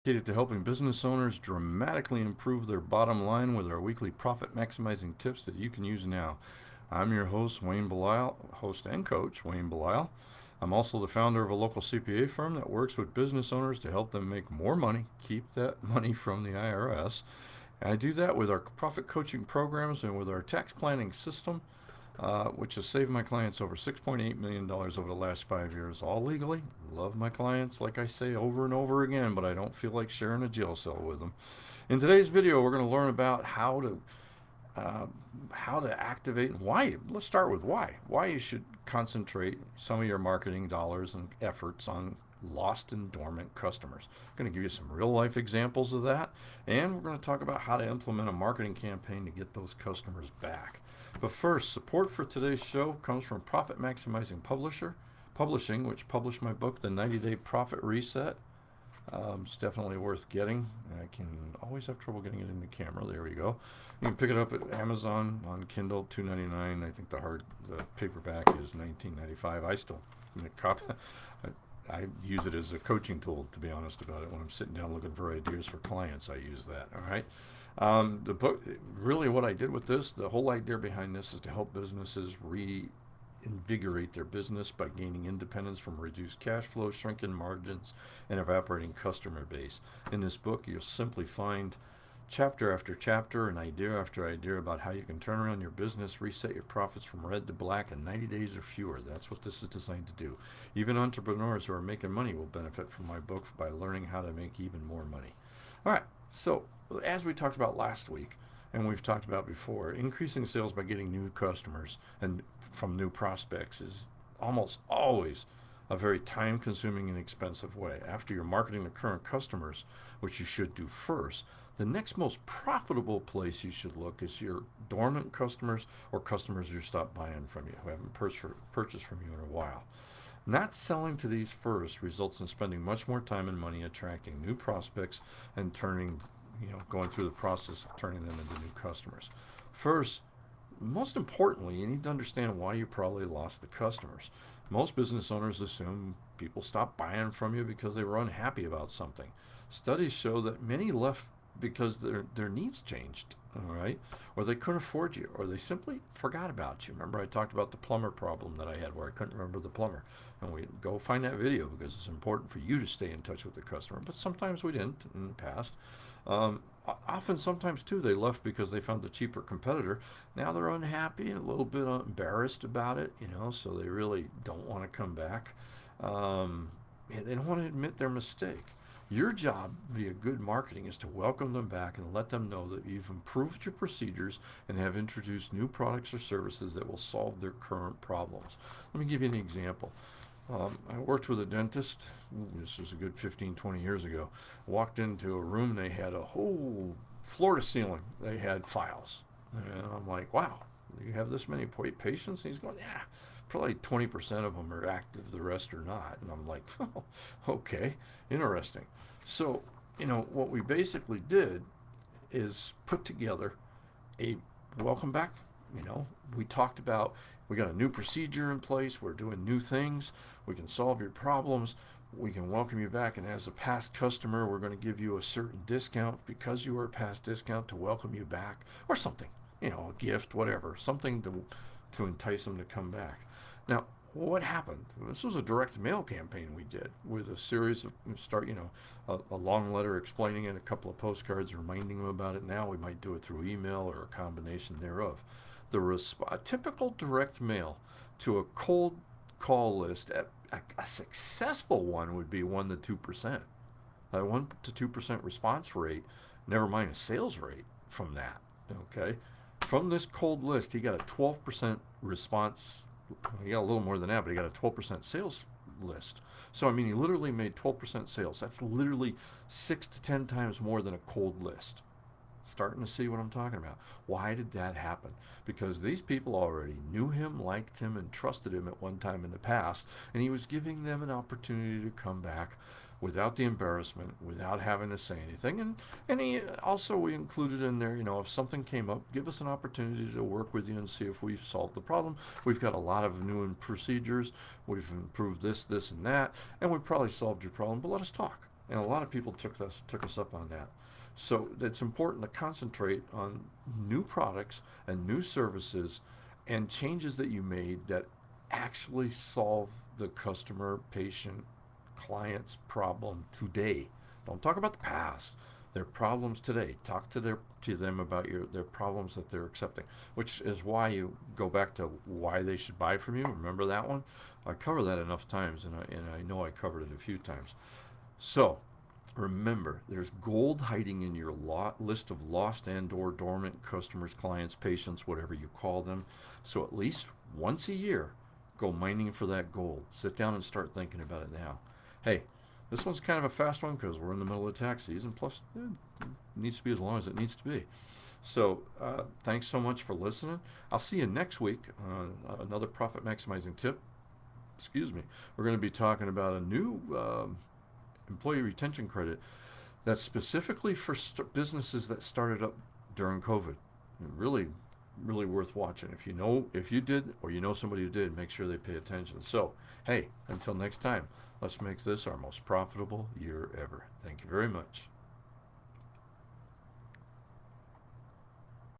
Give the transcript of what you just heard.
Dedicated to helping business owners dramatically improve their bottom line with our weekly profit maximizing tips that you can use now. I'm your host, Wayne Belisle, host and coach, Wayne Belisle. I'm also the founder of a local CPA firm that works with business owners to help them make more money, keep that money from the IRS. And I do that with our profit coaching programs and with our tax planning system, which has saved my clients over $6.8 million dollars over the last 5 years, all legally. Love my clients, like I say over and over again, but I don't feel like sharing a jail cell with them. In today's video, we're going to learn about uh, how to activate and why. Let's start with why. Why you should concentrate some of your marketing dollars and efforts on lost and dormant customers. I'm going to give you some real life examples of that, and we're going to talk about how to implement a marketing campaign to get those customers back. But first, support for today's show comes from Profit Maximizing Publishing, which published my book, The 90-Day Profit Reset. It's definitely worth getting. I can always have trouble getting it in the camera. There we go. You can pick it up at Amazon on Kindle, $2.99. I think the paperback is $19.95. I still copy. I use it as a coaching tool, to be honest about it. When I'm sitting down looking for ideas for clients, I use that. All right. The book, really, what I did with this, the whole idea behind this is to help businesses reinvigorate their business by gaining independence from reduced cash flow, shrinking margins, and evaporating customer base. In this book, you'll simply find chapter after chapter and idea after idea about how you can turn around your business, reset your profits from red to black in 90 days or fewer. That's what this is designed to do. Even entrepreneurs who are making money will benefit from my book by learning how to make even more money. All right, so as we talked about last week, and we've talked about before, increasing sales by getting new customers and from new prospects is almost always a very time consuming and expensive way. After you're marketing to current customers, which you should do first, the next most profitable place you should look is your dormant customers or customers who stopped buying from you, who haven't purchased from you in a while. Not selling to these first results in spending much more time and money attracting new prospects and going through the process of turning them into new customers. First, most importantly, you need to understand why you probably lost the customers. Most business owners assume people stopped buying from you because they were unhappy about something. Studies show that many left because their needs changed, all right, or they couldn't afford you, or they simply forgot about you. Remember, I talked about the plumber problem that I had where I couldn't remember the plumber, and we go find that video because it's important for you to stay in touch with the customer. But sometimes we didn't in the past. Often, sometimes too, they left because they found the cheaper competitor. Now they're unhappy and a little bit embarrassed about it, so they really don't want to come back. They don't want to admit their mistake. Your job via good marketing is to welcome them back and let them know that you've improved your procedures and have introduced new products or services that will solve their current problems. Let me give you an example. I worked with a dentist. This was a good 15, 20 years ago. Walked into a room, they had a whole floor to ceiling. They had files. And I'm like, wow, you have this many patients? And he's going, yeah, probably 20% of them are active, the rest are not. And I'm like, oh, okay, interesting. So, what we basically did is put together a welcome back. We talked about we got a new procedure in place. We're doing new things. We can solve your problems. We can welcome you back. And as a past customer, we're going to give you a certain discount because you were a past discount to welcome you back or something, a gift, whatever, something to entice them to come back. Now, what happened? This was a direct mail campaign we did with a series of a long letter explaining it, a couple of postcards reminding them about it. Now we might do it through email or a combination thereof. A typical direct mail to a cold call list at a successful one would be 1 to 2%. A 1 to 2% response rate, never mind a sales rate from that. Okay, from this cold list, he got a 12% response. He got a little more than that, but he got a 12% sales list. So he literally made 12% sales. That's literally 6 to 10 times more than a cold list. Starting to see what I'm talking about. Why did that happen? Because these people already knew him, liked him, and trusted him at one time in the past, and he was giving them an opportunity to come back without the embarrassment, without having to say anything. And we included in there, if something came up, give us an opportunity to work with you and see if we've solved the problem. We've got a lot of procedures. We've improved this, and that, and we probably solved your problem, but let us talk. And a lot of people took us up on that. So it's important to concentrate on new products and new services and changes that you made that actually solve the customer, patient, client's problem today. Don't talk about the past. Their problems today. Talk to them about their problems that they're accepting, which is why you go back to why they should buy from you. Remember that one? I cover that enough times, and I know I covered it a few times. So remember, there's gold hiding in your list of lost and/or dormant customers, clients, patients, whatever you call them. So at least once a year, go mining for that gold. Sit down and start thinking about it now. Hey, this one's kind of a fast one because we're in the middle of tax season. Plus, it needs to be as long as it needs to be. So thanks so much for listening. I'll see you next week on another profit maximizing tip. Excuse me. We're going to be talking about a new employee retention credit that's specifically for businesses that started up during COVID. Really, really worth watching. If you did, or you know somebody who did, make sure they pay attention. So, hey, until next time, let's make this our most profitable year ever. Thank you very much.